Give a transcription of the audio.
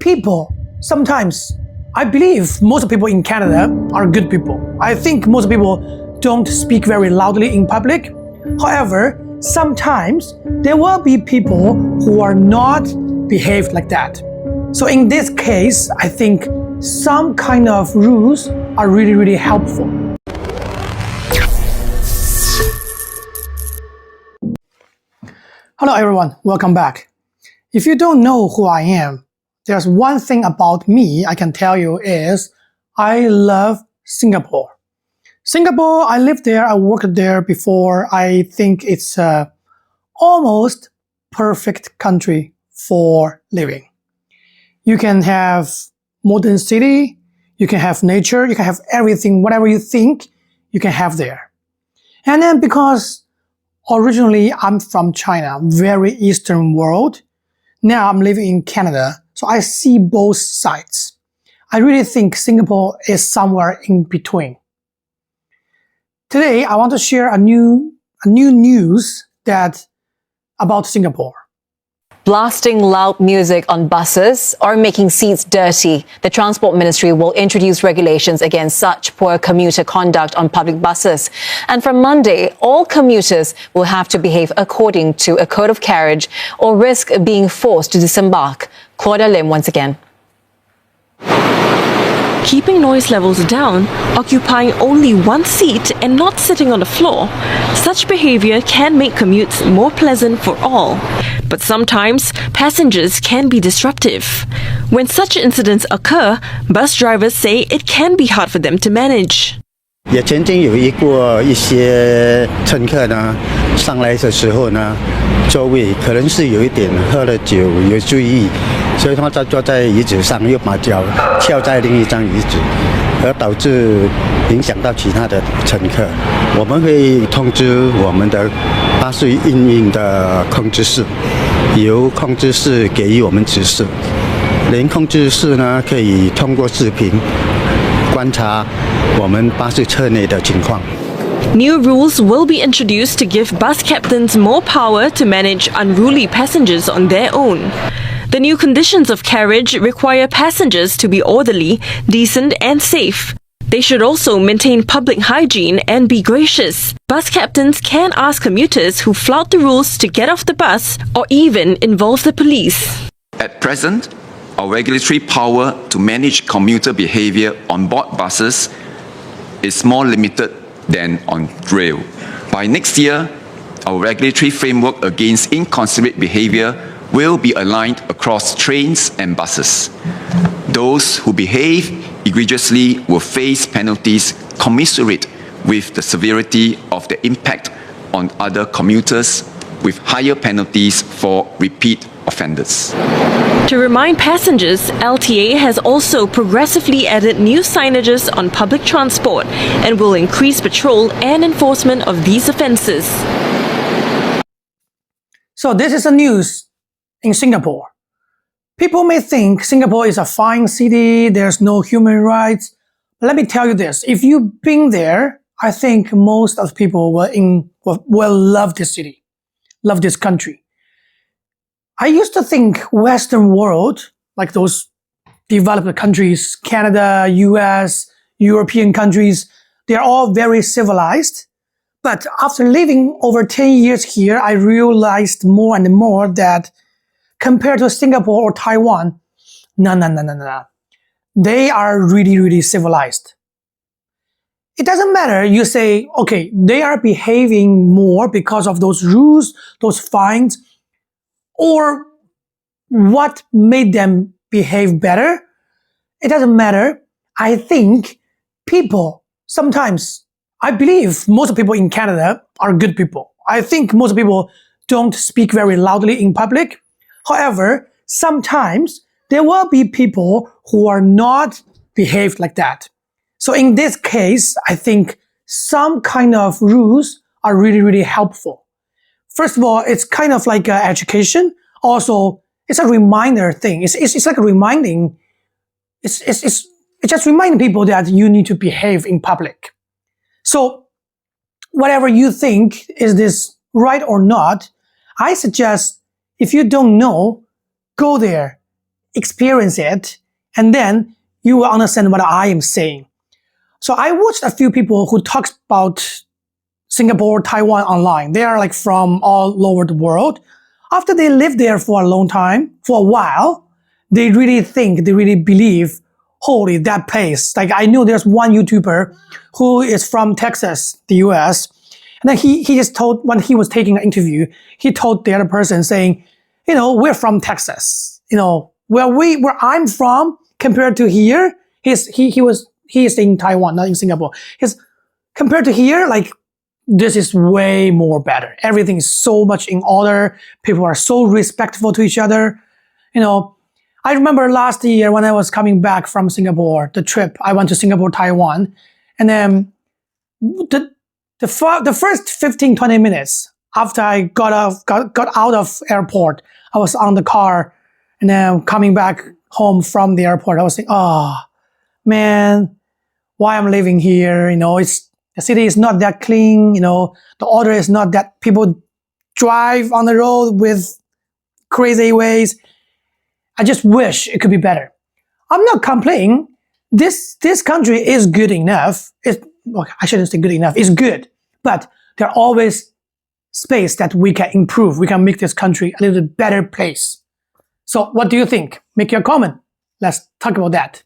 people, sometimes, I believe most people in Canada are good people. I think most people don't speak very loudly in public. However, sometimes there will be people who are not behaved like that. So in this case, I think some kind of rules are really helpful. Hello everyone, welcome back. If you don't know who I am, there's one thing about me I can tell you is I love Singapore. Singapore, I lived there, I worked there before. I think it's a almost perfect country for living. You can have modern city, you can have nature, you can have everything, whatever you think, you can have there. And then because originally I'm from China, very Eastern world, now I'm living in Canada, so I see both sides. I really think Singapore is somewhere in between. Today, I want to share a new news about Singapore. Blasting loud music on buses or making seats dirty. The Transport Ministry will introduce regulations against such poor commuter conduct on public buses. And from Monday, all commuters will have to behave according to a code of carriage or risk being forced to disembark. Claudia Lim once again. Keeping noise levels down, occupying only one seat and not sitting on the floor. Such behavior can make commutes more pleasant for all. But sometimes, passengers can be disruptive. When such incidents occur, bus drivers say it can be hard for them to manage. 也曾经有遇过一些乘客呢，上来的时候呢，座位可能是有一点喝了酒，有注意，所以他坐在椅子上，又把脚翘在另一张椅子，而导致影响到其他的乘客。我们会通知我们的巴士营运的控制室，由控制室给予我们指示。连控制室呢，可以通过视频观察我们巴士车内的情况。 New rules will be introduced to give bus captains more power to manage unruly passengers on their own. The new conditions of carriage require passengers to be orderly, decent and safe. They should also maintain public hygiene and be gracious. Bus captains can ask commuters who flout the rules to get off the bus or even involve the police. At present, our regulatory power to manage commuter behavior on board buses is more limited than on rail. By next year, our regulatory framework against inconsiderate behavior will be aligned across trains and buses. Those who behave egregiously will face penalties commensurate with the severity of the impact on other commuters, with higher penalties for repeat offenders. To remind passengers, LTA has also progressively added new signages on public transport and will increase patrol and enforcement of these offences. So this is the news in Singapore. People may think Singapore is a fine city, there's no human rights. But let me tell you this, if you've been there, I think most of the people will love this city, love this country. I used to think Western world, like those developed countries, Canada, US, European countries, they're all very civilized. But after living over 10 years here, I realized more and more that compared to Singapore or Taiwan, no. They are really civilized. It doesn't matter, you say, okay, they are behaving more because of those rules, those fines, or what made them behave better. It doesn't matter. I think people, sometimes, I believe most people in Canada are good people. I think most people don't speak very loudly in public. However, sometimes there will be people who are not behaved like that. So in this case, I think some kind of rules are really helpful. First of all, it's kind of like education. Also, it's a reminder thing. It's like a reminding. It's just reminding people that you need to behave in public. So, whatever you think, is this right or not? I suggest if you don't know, go there experience it, and then you will understand what I am saying. So I watched a few people who talks about Singapore, Taiwan online. They are like from all over the world. After they live there for a long time, for a while, they really believe, holy, that place. Like I know there's one YouTuber who is from Texas, the US, and then he just told, when he was taking an interview, he told the other person saying, you know, we're from Texas. You know, where I'm from compared to here, he is in Taiwan, not in Singapore. Compared to here, like this is way more better. Everything is so much in order. People are so respectful to each other. You know, I remember last year when I was coming back from Singapore, the trip, I went to Singapore, Taiwan, and then the first 15, 20 minutes after I got out of airport, I was on the car and then coming back home from the airport. I was like, oh man, why I'm living here? You know, the city is not that clean. You know, the order is not that, people drive on the road with crazy ways. I just wish it could be better. I'm not complaining. This country is good enough. I shouldn't say good enough. It's good, but there are always space that we can improve. We can make this country a little bit better place. So what do you think? Make your comment. Let's talk about that.